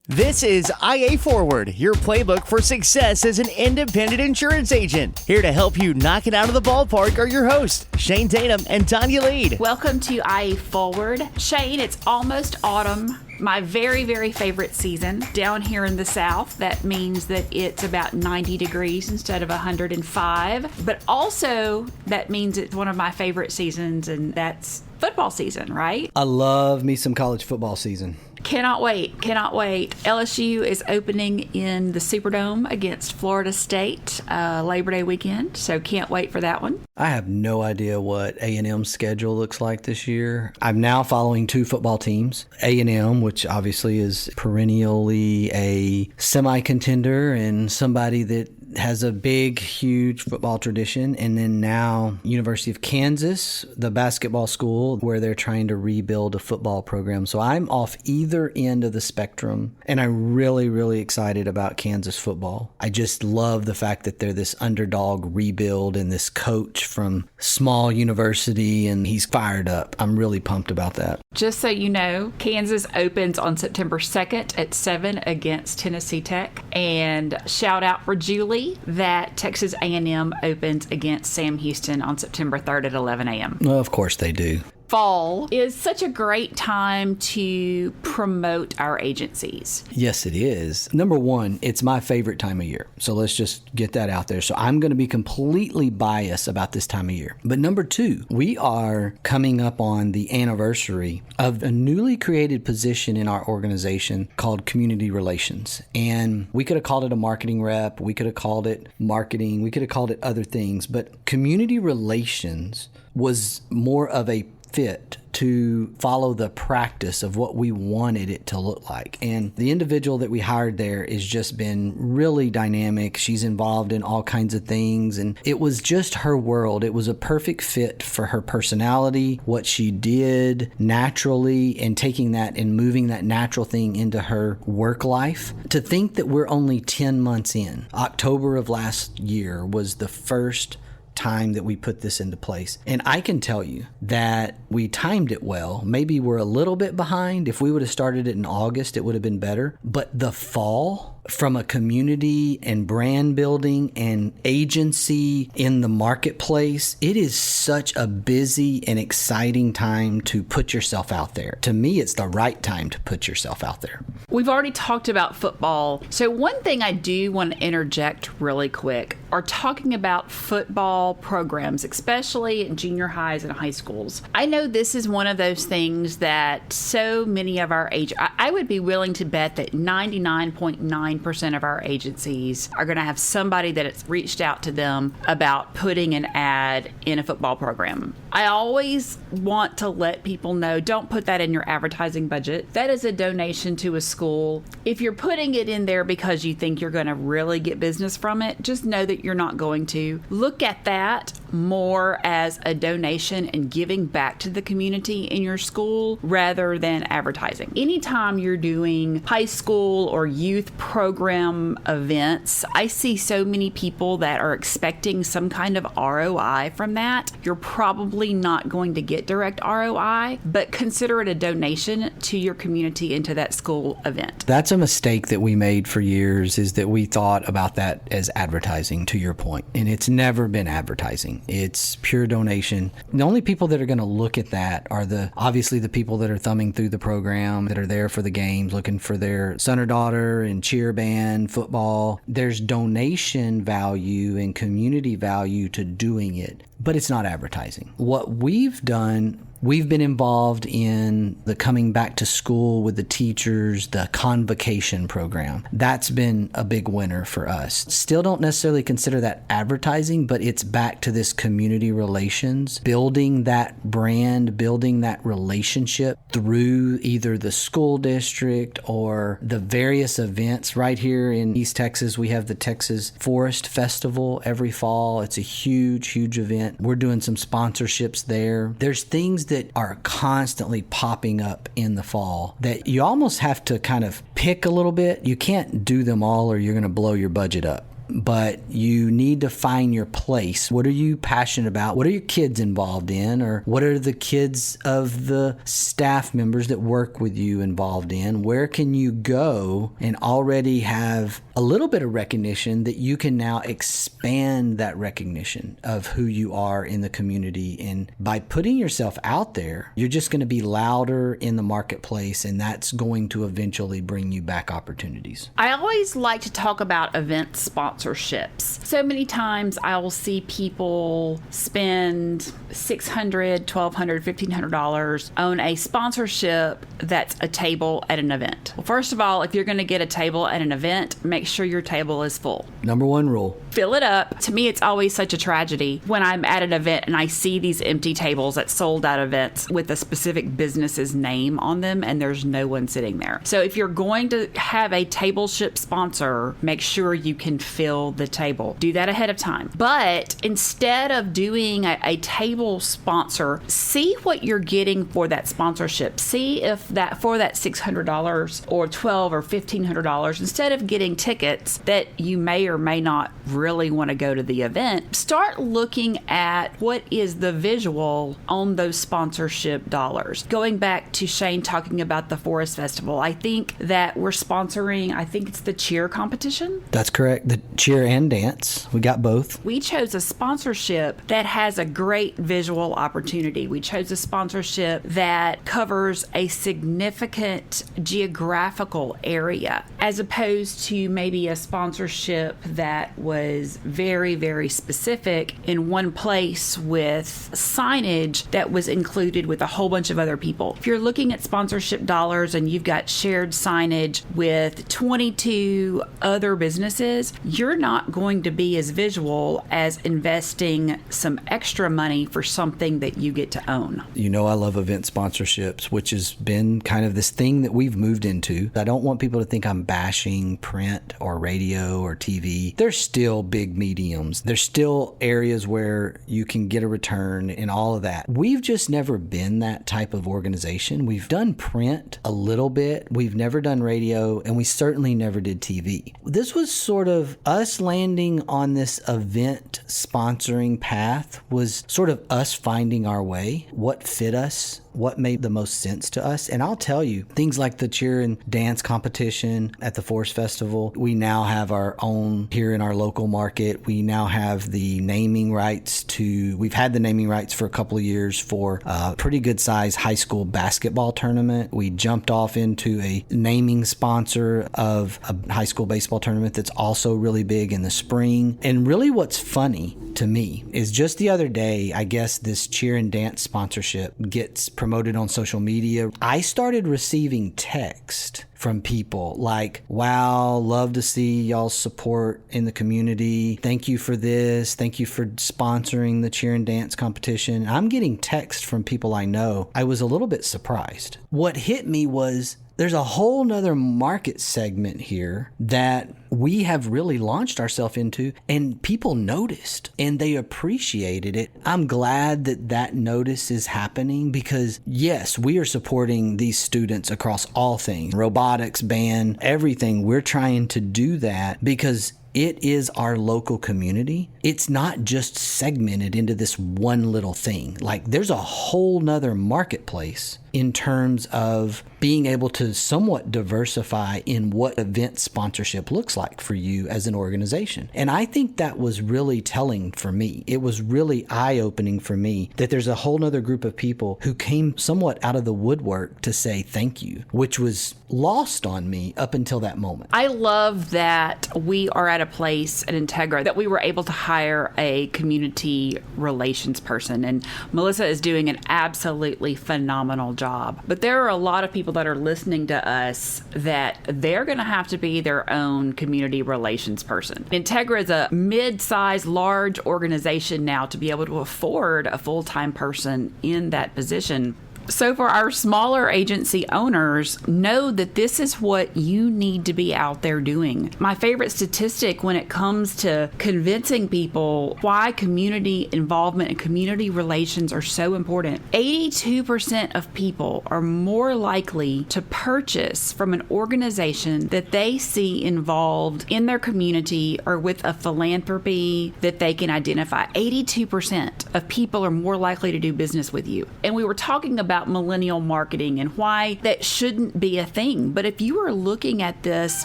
This is IA Forward, your playbook for success as an independent insurance agent. Here to help you knock it out of the ballpark are your hosts, Shane Tatum and Tonya Lead. Welcome to IA Forward. Shane, it's almost autumn. My very, very favorite season. Down here in the South, that means that it's about 90 degrees instead of 105. But also, that means it's one of my favorite seasons, and that's football season, right? I love me some college football season. Cannot wait. LSU is opening in the Superdome against Florida State Labor Day weekend, so can't wait for that one. I have no idea what A&M's schedule looks like this year. I'm now following two football teams. A&M, which obviously is perennially a semi-contender and somebody that has a big, huge football tradition. And then now University of Kansas, the basketball school, where they're trying to rebuild a football program. So I'm off either end of the spectrum, and I'm really, really excited about Kansas football. I just love the fact that they're this underdog rebuild and this coach from small university, and he's fired up. I'm really pumped about that. Just so you know, Kansas opens on September 2nd at 7 against Tennessee Tech. And shout out for Julie that Texas A&M opens against Sam Houston on September 3rd at 11 a.m. Well, of course they do. Fall is such a great time to promote our agencies. Yes, it is. Number one, it's my favorite time of year. So let's just get that out there. So I'm going to be completely biased about this time of year. But number two, we are coming up on the anniversary of a newly created position in our organization called community relations. And we could have called it a marketing rep. We could have called it marketing. We could have called it other things. But community relations was more of a fit to follow the practice of what we wanted it to look like. And the individual that we hired there has just been really dynamic. She's involved in all kinds of things, and it was just her world. It was a perfect fit for her personality, what she did naturally, and taking that and moving that natural thing into her work life. To think that we're only 10 months in, October of last year was the first time that we put this into place. And I can tell you that we timed it well. Maybe we're a little bit behind. If we would have started it in August, it would have been better. But the fall, from a community and brand building and agency in the marketplace, it is such a busy and exciting time to put yourself out there. To me, it's the right time to put yourself out there. We've already talked about football. So one thing I do want to interject really quick are talking about football programs, especially at junior highs and high schools. I know this is one of those things that so many of our I would be willing to bet that 99.9% of our agencies are going to have somebody that has reached out to them about putting an ad in a football program. I always want to let people know, don't put that in your advertising budget. That is a donation to a school. If you're putting it in there because you think you're going to really get business from it, just know that you're not going to. Look at that more as a donation and giving back to the community in your school rather than advertising. Anytime you're doing high school or youth program events, I see so many people that are expecting some kind of ROI from that. You're probably not going to get direct ROI, but consider it a donation to your community and to that school event. That's a mistake that we made for years, is that we thought about that as advertising, to your point. And it's never been advertising. It's pure donation. The only people that are going to look at that are obviously the people that are thumbing through the program, that are there for the games, looking for their son or daughter in cheer band, football. There's donation value and community value to doing it, but it's not advertising. What we've done, we've been involved in the coming back to school with the teachers, the convocation program. That's been a big winner for us. Still don't necessarily consider that advertising, but it's back to this community relations, building that brand, building that relationship through either the school district or the various events. Right here in East Texas, we have the Texas Forest Festival every fall. It's a huge, huge event. We're doing some sponsorships there. There's things that are constantly popping up in the fall that you almost have to kind of pick a little bit. You can't do them all or you're going to blow your budget up. but you need to find your place. What are you passionate about? What are your kids involved in? Or what are the kids of the staff members that work with you involved in? Where can you go and already have a little bit of recognition that you can now expand that recognition of who you are in the community? And by putting yourself out there, you're just going to be louder in the marketplace, and that's going to eventually bring you back opportunities. I always like to talk about event sponsorships. So many times I will see people spend $600, $1,200, $1,500 on a sponsorship that's a table at an event. Well, first of all, if you're going to get a table at an event, make sure your table is full. Number one rule. Fill it up. To me, it's always such a tragedy when I'm at an event and I see these empty tables at sold out events with a specific business's name on them and there's no one sitting there. So if you're going to have a tableship sponsor, make sure you can fill the table. Do that ahead of time. But instead of doing a table sponsor, see what you're getting for that sponsorship. See if that for that $600 or $1,200 or $1,500, instead of getting tickets that you may or may not really want to go to the event, start looking at what is the visual on those sponsorship dollars. Going back to Shane talking about the Forest Festival, I think that we're sponsoring, I think it's the cheer competition. That's correct. The cheer and dance. We got both. We chose a sponsorship that has a great visual opportunity. We chose a sponsorship that covers a significant geographical area, as opposed to maybe a sponsorship that was very, very specific in one place with signage that was included with a whole bunch of other people. If you're looking at sponsorship dollars and you've got shared signage with 22 other businesses, you're not going to be as visual as investing some extra money for something that you get to own. You know, I love event sponsorships, which has been kind of this thing that we've moved into. I don't want people to think I'm bashing print or radio or TV. There's still big mediums. There's still areas where you can get a return and all of that. We've just never been that type of organization. We've done print a little bit. We've never done radio, and we certainly never did TV. This was sort of us landing on this event sponsoring path, was sort of us finding our way, what fit us, what made the most sense to us. And I'll tell you, things like the cheer and dance competition at the Forest Festival, we now have our own here in our local market. We now have the naming rights we've had the naming rights for a couple of years for a pretty good size high school basketball tournament. We jumped off into a naming sponsor of a high school baseball tournament that's also really big in the spring. And really what's funny to me is just the other day, I guess this cheer and dance sponsorship gets promoted on social media. I started receiving text from people like, wow, love to see y'all's support in the community. Thank you for this. Thank you for sponsoring the cheer and dance competition. I'm getting text from people I know. I was a little bit surprised. What hit me was there's a whole nother market segment here that we have really launched ourselves into, and people noticed and they appreciated it. I'm glad that that notice is happening because, yes, we are supporting these students across all things, robotics, band, everything. We're trying to do that because it is our local community. It's not just segmented into this one little thing. Like there's a whole nother marketplace in terms of being able to somewhat diversify in what event sponsorship looks like for you as an organization. And I think that was really telling for me. It was really eye-opening for me that there's a whole nother group of people who came somewhat out of the woodwork to say thank you, which was lost on me up until that moment. I love that we are at a place at Integra that we were able to hire a community relations person, and Melissa is doing an absolutely phenomenal job. But there are a lot of people that are listening to us that they're going to have to be their own community relations person. Integra is a mid-sized, large organization now to be able to afford a full-time person in that position. So for our smaller agency owners, know that this is what you need to be out there doing. My favorite statistic when it comes to convincing people why community involvement and community relations are so important. 82% of people are more likely to purchase from an organization that they see involved in their community or with a philanthropy that they can identify. 82% of people are more likely to do business with you. And we were talking about millennial marketing and why that shouldn't be a thing. But if you are looking at this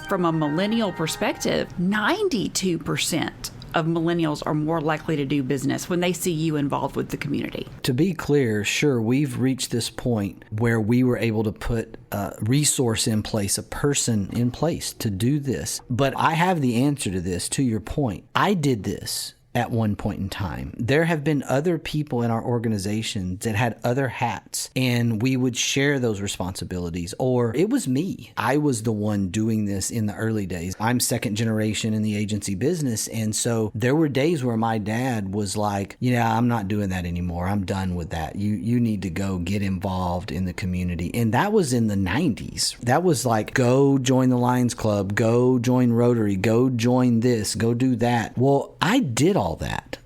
from a millennial perspective, 92% of millennials are more likely to do business when they see you involved with the community. To be clear, sure, we've reached this point where we were able to put a resource in place, a person in place to do this. But I have the answer to this, to your point. I did this at one point in time. There have been other people in our organization that had other hats, and we would share those responsibilities. Or it was me. I was the one doing this in the early days. I'm second generation in the agency business, and so there were days where my dad was like, yeah, I'm not doing that anymore. I'm done with that. You need to go get involved in the community. And that was in the 90s. That was like, go join the Lions Club, go join Rotary, go join this, go do that. Well, I did all that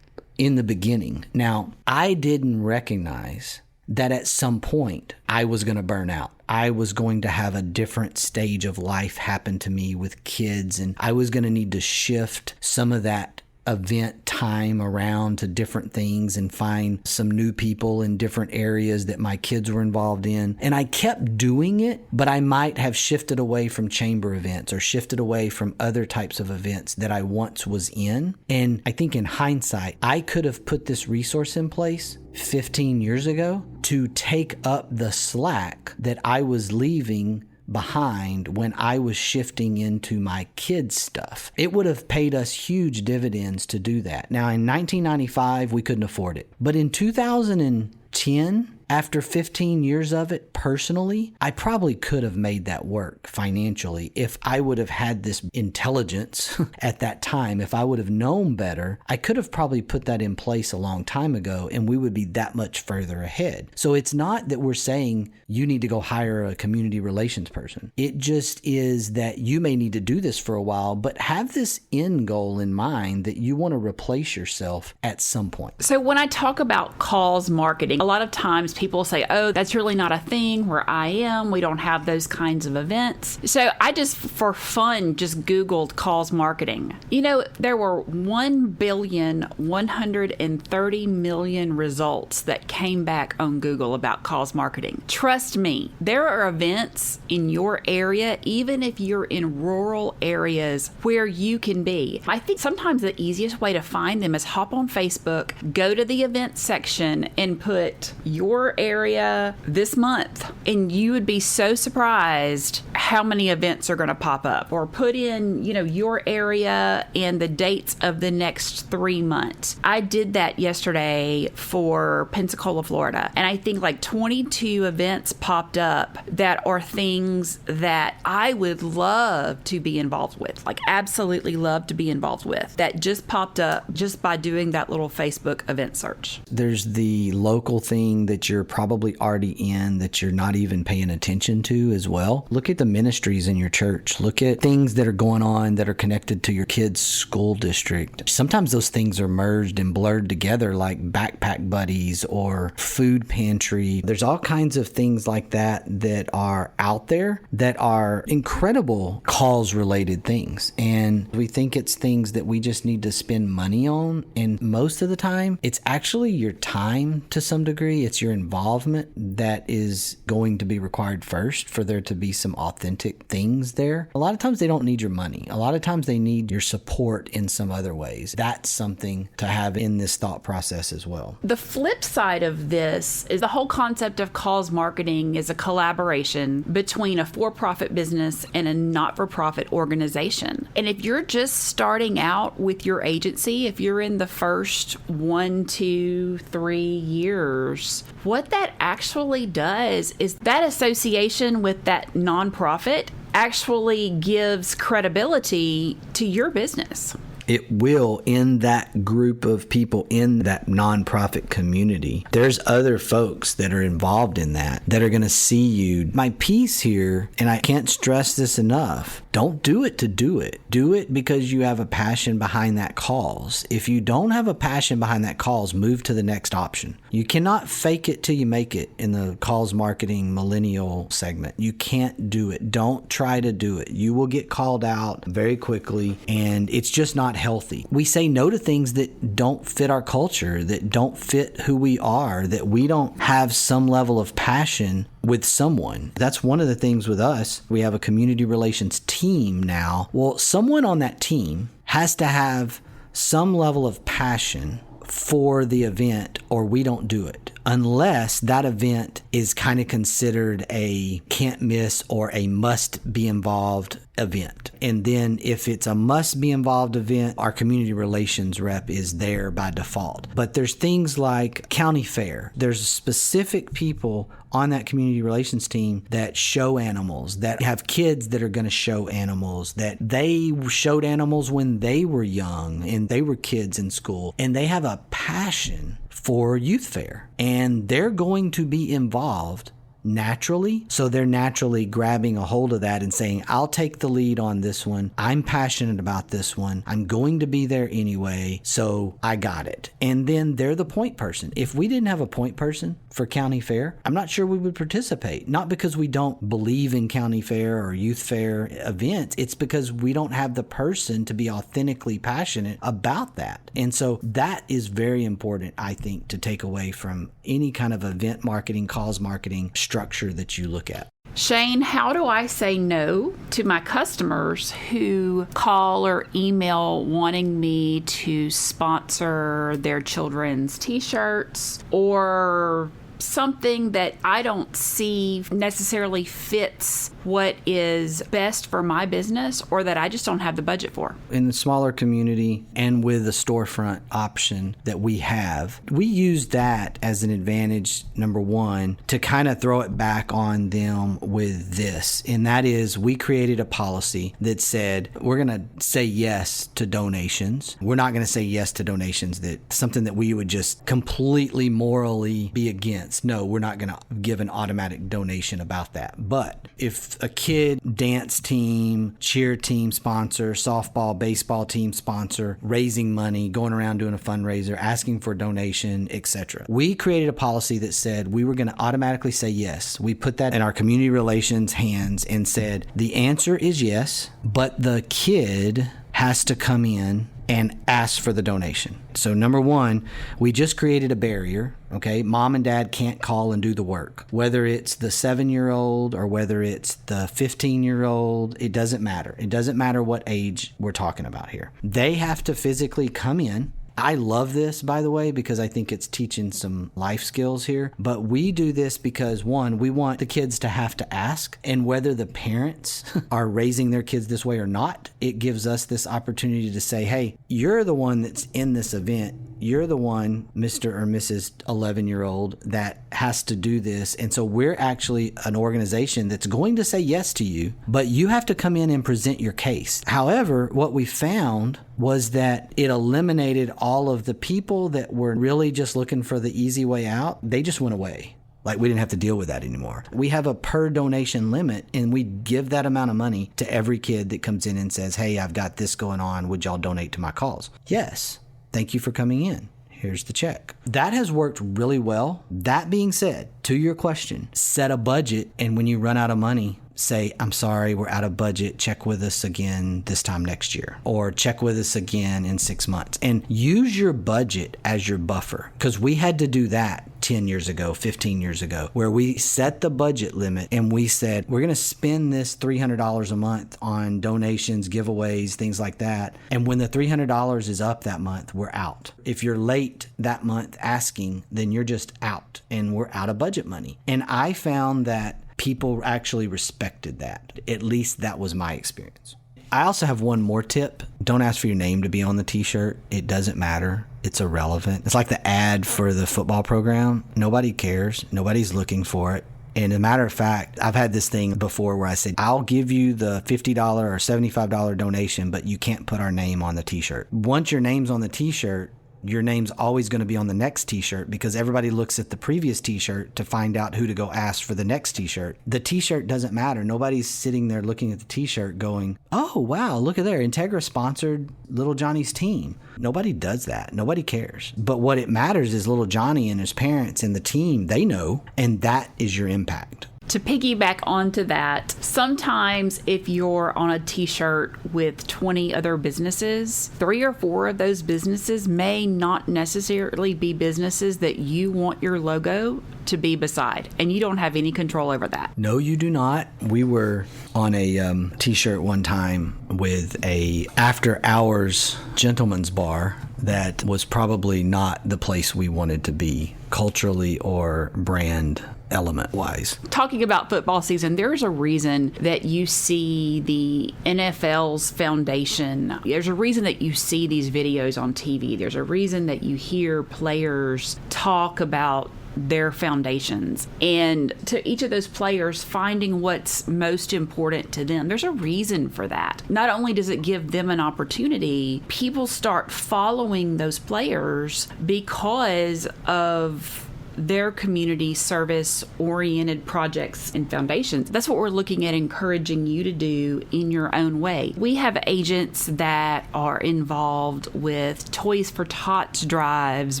in the beginning. Now, I didn't recognize that at some point I was going to burn out. I was going to have a different stage of life happen to me with kids, and I was going to need to shift some of that event time around to different things and find some new people in different areas that my kids were involved in. And I kept doing it, but I might have shifted away from chamber events or shifted away from other types of events that I once was in. And I think in hindsight, I could have put this resource in place 15 years ago to take up the slack that I was leaving behind when I was shifting into my kids' stuff. It would have paid us huge dividends to do that. Now, in 1995, we couldn't afford it. But in 2010, after 15 years of it, personally, I probably could have made that work financially if I would have had this intelligence at that time. If I would have known better, I could have probably put that in place a long time ago, and we would be that much further ahead. So it's not that we're saying you need to go hire a community relations person. It just is that you may need to do this for a while, but have this end goal in mind that you want to replace yourself at some point. So when I talk about calls marketing, a lot of times people say, oh, that's really not a thing where I am. We don't have those kinds of events. So I just, for fun, just Googled calls marketing. You know, there were 1,130,000,000 results that came back on Google about calls marketing. Trust me, there are events in your area, even if you're in rural areas, where you can be. I think sometimes the easiest way to find them is hop on Facebook, go to the events section, and put your area this month, and you would be so surprised how many events are going to pop up. Or put in, you know, your area and the dates of the next 3 months. I did that yesterday for Pensacola, Florida, and I think like 22 events popped up that are things that I would love to be involved with, like absolutely love to be involved with, that just popped up just by doing that little Facebook event search. There's the local thing that you're probably already in that you're not even paying attention to as well. Look at the ministries in your church. Look at things that are going on that are connected to your kids' school district. Sometimes those things are merged and blurred together, like backpack buddies or food pantry. There's all kinds of things like that that are out there that are incredible calls related things. And we think it's things that we just need to spend money on. And most of the time, it's actually your time to some degree. It's your involvement that is going to be required first for there to be some authentic things there. A lot of times they don't need your money. A lot of times they need your support in some other ways. That's something to have in this thought process as well. The flip side of this is the whole concept of calls marketing is a collaboration between a for-profit business and a not-for-profit organization. And if you're just starting out with your agency, if you're in the first 1, 2, 3 years, what that actually does is that association with that nonprofit actually gives credibility to your business. it will, in that group of people in that nonprofit community, there's other folks that are involved in that are going to see you. My piece here, and I can't stress this enough, don't do it to do it. Do it because you have a passion behind that cause. If you don't have a passion behind that cause, move to the next option. You cannot fake it till you make it in the cause marketing millennial segment. You can't do it. Don't try to do it. You will get called out very quickly, and it's just not healthy. We say no to things that don't fit our culture, that don't fit who we are, that we don't have some level of passion with someone. That's one of the things with us. We have a community relations team now. Well, someone on that team has to have some level of passion for the event, or we don't do it unless that event is kind of considered a can't miss or a must be involved event. And then if it's a must be involved event, our community relations rep is there by default. But there's things like county fair. There's specific people on that community relations team that show animals, that have kids that are going to show animals, that they showed animals when they were young and they were kids in school, and they have a passion for youth fair, and they're going to be involved naturally. So they're naturally grabbing a hold of that and saying, I'll take the lead on this one. I'm passionate about this one. I'm going to be there anyway. So I got it. And then they're the point person. If we didn't have a point person for county fair, I'm not sure we would participate. Not because we don't believe in county fair or youth fair events. It's because we don't have the person to be authentically passionate about that. And so that is very important, I think, to take away from any kind of event marketing, cause marketing structure that you look at. Shane, how do I say no to my customers who call or email wanting me to sponsor their children's t-shirts or something that I don't see necessarily fits what is best for my business, or that I just don't have the budget for? In the smaller community and with the storefront option that we have, we use that as an advantage, number one, to kind of throw it back on them with this. And that is, we created a policy that said we're going to say yes to donations. We're not going to say yes to donations that something that we would just completely morally be against. No, we're not going to give an automatic donation about that. But if a kid dance team, cheer team sponsor, softball, baseball team sponsor, raising money, going around doing a fundraiser, asking for a donation, etc., we created a policy that said we were going to automatically say yes. We put that in our community relations hands and said the answer is yes, but the kid has to come in and ask for the donation. So number one, we just created a barrier. Okay, mom and dad can't call and do the work. Whether it's the 7-year-old or whether it's the 15-year-old, it doesn't matter. It doesn't matter what age we're talking about here. They have to physically come in. I love this, by the way, because I think it's teaching some life skills here. But we do this because, one, we want the kids to have to ask. And whether the parents are raising their kids this way or not, it gives us this opportunity to say, hey, you're the one that's in this event. You're the one, Mr. or Mrs. 11-year-old, that has to do this. And so we're actually an organization that's going to say yes to you, but you have to come in and present your case. However, what we found was that it eliminated all of the people that were really just looking for the easy way out. They just went away. Like, we didn't have to deal with that anymore. We have a per donation limit, and we give that amount of money to every kid that comes in and says, hey, I've got this going on. Would y'all donate to my cause? Yes. Thank you for coming in. Here's the check. That has worked really well. That being said, to your question, set a budget, and when you run out of money, say, I'm sorry, we're out of budget. Check with us again this time next year, or check with us again in 6 months. And use your budget as your buffer, because we had to do that 10 years ago, 15 years ago, where we set the budget limit and we said, we're going to spend this $300 a month on donations, giveaways, things like that. And when the $300 is up that month, we're out. If you're late that month asking, then you're just out, and we're out of budget money. And I found that people actually respected that. At least that was my experience. I also have one more tip. Don't ask for your name to be on the t-shirt. It doesn't matter. It's irrelevant. It's like the ad for the football program. Nobody cares. Nobody's looking for it. And as a matter of fact, I've had this thing before where I said, I'll give you the $50 or $75 donation, but you can't put our name on the t-shirt. Once your name's on the t-shirt, your name's always going to be on the next t-shirt because everybody looks at the previous t-shirt to find out who to go ask for the next t-shirt. The t-shirt doesn't matter. Nobody's sitting there looking at the t-shirt going, oh, wow, look at there. Integra sponsored Little Johnny's team. Nobody does that. Nobody cares. But what it matters is Little Johnny and his parents and the team, they know, and that is your impact. To piggyback onto that, sometimes if you're on a t-shirt with 20 other businesses, 3 or 4 of those businesses may not necessarily be businesses that you want your logo to be beside, and you don't have any control over that. No, you do not. We were on a t-shirt one time with a after-hours gentleman's bar that was probably not the place we wanted to be culturally or brand element-wise. Talking about football season, there's a reason that you see the NFL's foundation. There's a reason that you see these videos on TV. There's a reason that you hear players talk about their foundations, and to each of those players finding what's most important to them. There's a reason for that. Not only does it give them an opportunity, people start following those players because of their community service oriented projects and foundations. That's what we're looking at encouraging you to do in your own way. We have agents that are involved with Toys for Tots drives,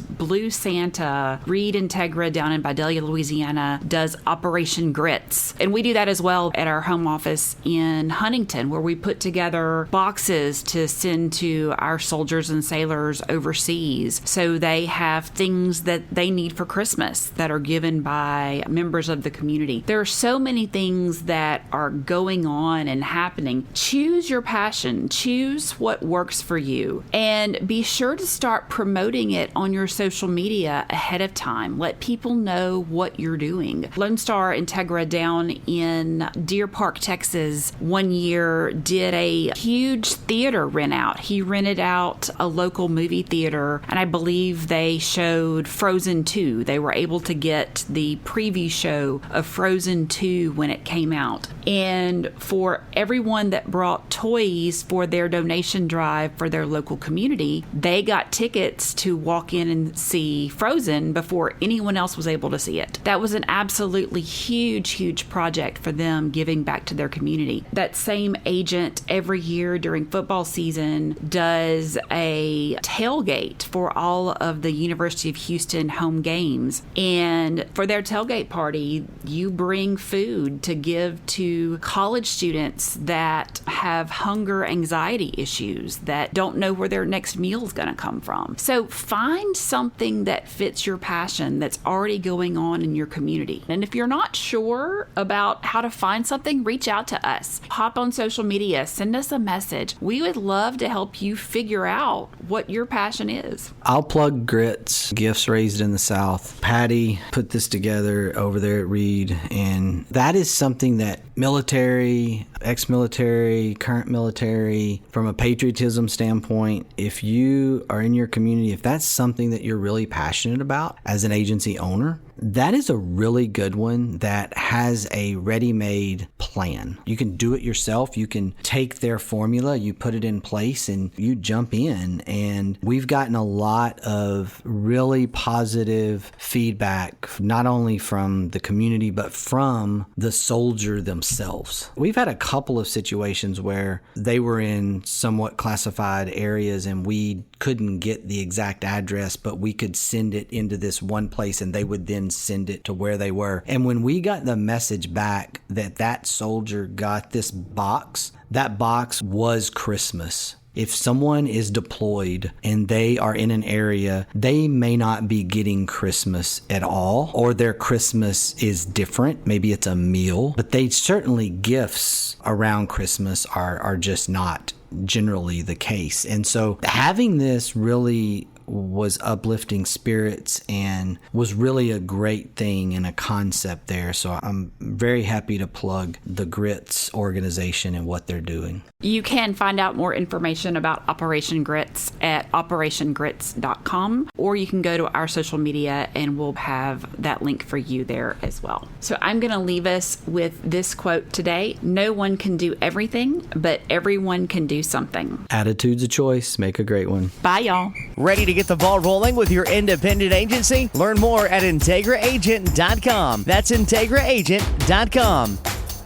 Blue Santa, Reed Integra down in Vidalia, Louisiana does Operation Grits. And we do that as well at our home office in Huntington, where we put together boxes to send to our soldiers and sailors overseas so they have things that they need for Christmas that are given by members of the community. There are so many things that are going on and happening. Choose your passion. Choose what works for you. And be sure to start promoting it on your social media ahead of time. Let people know what you're doing. Lone Star Integra down in Deer Park, Texas, one year did a huge theater rent out. He rented out a local movie theater, and I believe they showed Frozen 2. They were able to get the preview show of Frozen 2 when it came out. And for everyone that brought toys for their donation drive for their local community, they got tickets to walk in and see Frozen before anyone else was able to see it. That was an absolutely huge project for them, giving back to their community. That same agent every year during football season does a tailgate for all of the University of Houston home games. And for their tailgate party, you bring food to give to college students that have hunger anxiety issues, that don't know where their next meal is going to come from. So find something that fits your passion that's already going on in your community. And if you're not sure about how to find something, reach out to us. Hop on social media, send us a message. We would love to help you figure out what your passion is. I'll plug Grits, Gifts Raised in the South. Patty put this together over there at Reed, and that is something that military, ex-military, current military, from a patriotism standpoint, if you are in your community, if that's something that you're really passionate about as an agency owner, that is a really good one that has a ready-made plan. You can do it yourself. You can take their formula, you put it in place, and you jump in. And we've gotten a lot of really positive feedback, not only from the community, but from the soldier themselves. We've had a couple of situations where they were in somewhat classified areas and we couldn't get the exact address, but we could send it into this one place and they would then send it to where they were. And when we got the message back that that soldier got this box, that box was Christmas. If someone is deployed and they are in an area, they may not be getting Christmas at all, or their Christmas is different. Maybe it's a meal, but they certainly gifts around Christmas are just not generally the case. And so having this really was uplifting spirits and was really a great thing and a concept there. So I'm very happy to plug the Grits organization and what they're doing. You can find out more information about Operation Grits at operationgrits.com, or you can go to our social media and we'll have that link for you there as well. So I'm going to leave us with this quote today. No one can do everything, but everyone can do something. Attitude's a choice. Make a great one. Bye, y'all. Ready to get the ball rolling with your independent agency? Learn more at IntegraAgent.com. That's IntegraAgent.com.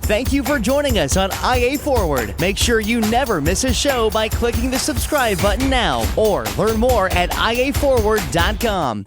Thank you for joining us on IA Forward. Make sure you never miss a show by clicking the subscribe button now, or learn more at IAForward.com.